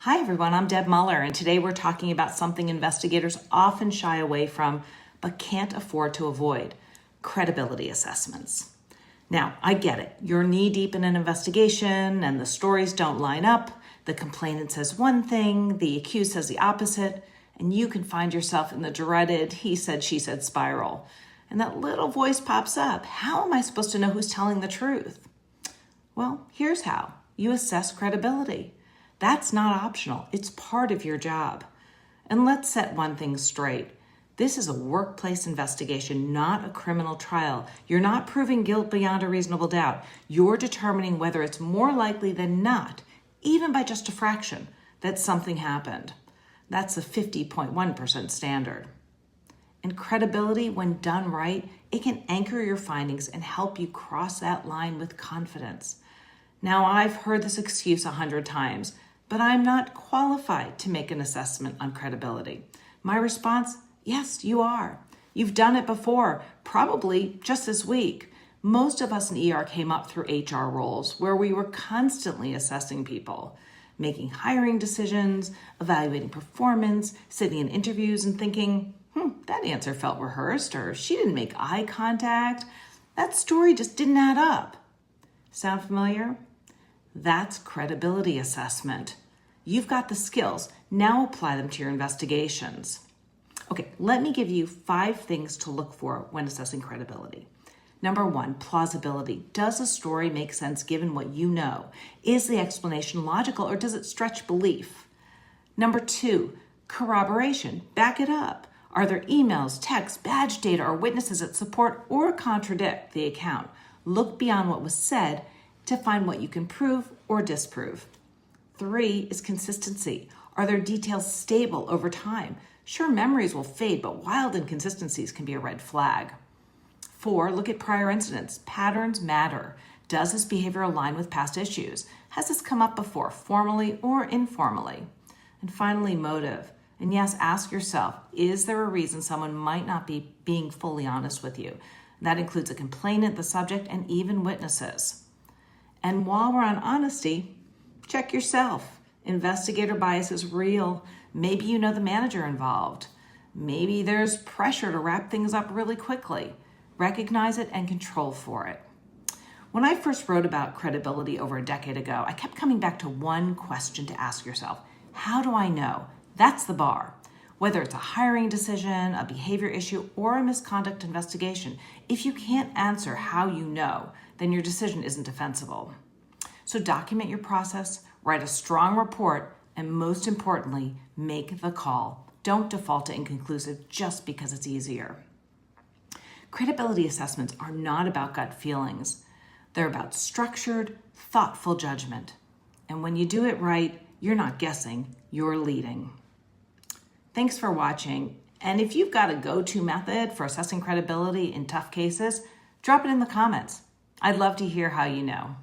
Hi everyone, I'm Deb Muller, and today we're talking about something investigators often shy away from but can't afford to avoid: credibility assessments. Now, I get it. You're knee-deep in an investigation and the stories don't line up. The complainant says one thing, the accused says the opposite, and you can find yourself in the dreaded he said, she said spiral. And that little voice pops up. How am I supposed to know who's telling the truth? Well, here's how. You assess credibility. That's not optional. It's part of your job. And let's set one thing straight. This is a workplace investigation, not a criminal trial. You're not proving guilt beyond a reasonable doubt. You're determining whether it's more likely than not, even by just a fraction, that something happened. That's a 50.1% standard. And credibility, when done right, it can anchor your findings and help you cross that line with confidence. Now, I've heard this excuse 100 times, but I'm not qualified to make an assessment on credibility. My response, yes, you are. You've done it before, probably just this week. Most of us in ER came up through HR roles where we were constantly assessing people, making hiring decisions, evaluating performance, sitting in interviews and thinking, that answer felt rehearsed, or she didn't make eye contact. That story just didn't add up. Sound familiar? That's credibility assessment. You've got the skills. Now apply them to your investigations. Okay, let me give you 5 things to look for when assessing credibility. Number 1, plausibility. Does a story make sense given what you know? Is the explanation logical, or does it stretch belief? Number 2, corroboration. Back it up. Are there emails, texts, badge data, or witnesses that support or contradict the account? Look beyond what was said to find what you can prove or disprove. 3 is consistency. Are their details stable over time? Sure, memories will fade, but wild inconsistencies can be a red flag. 4, look at prior incidents. Patterns matter. Does this behavior align with past issues? Has this come up before, formally or informally? And finally, motive. And yes, ask yourself, is there a reason someone might not be being fully honest with you? That includes a complainant, the subject, and even witnesses. And while we're on honesty, check yourself. Investigator bias is real. Maybe you know the manager involved. Maybe there's pressure to wrap things up really quickly. Recognize it and control for it. When I first wrote about credibility over a decade ago, I kept coming back to one question to ask yourself. How do I know? That's the bar. Whether it's a hiring decision, a behavior issue, or a misconduct investigation, if you can't answer how you know, then your decision isn't defensible. So document your process, write a strong report, and most importantly, make the call. Don't default to inconclusive just because it's easier. Credibility assessments are not about gut feelings. They're about structured, thoughtful judgment. And when you do it right, you're not guessing, you're leading. Thanks for watching. And if you've got a go-to method for assessing credibility in tough cases, drop it in the comments. I'd love to hear how you know.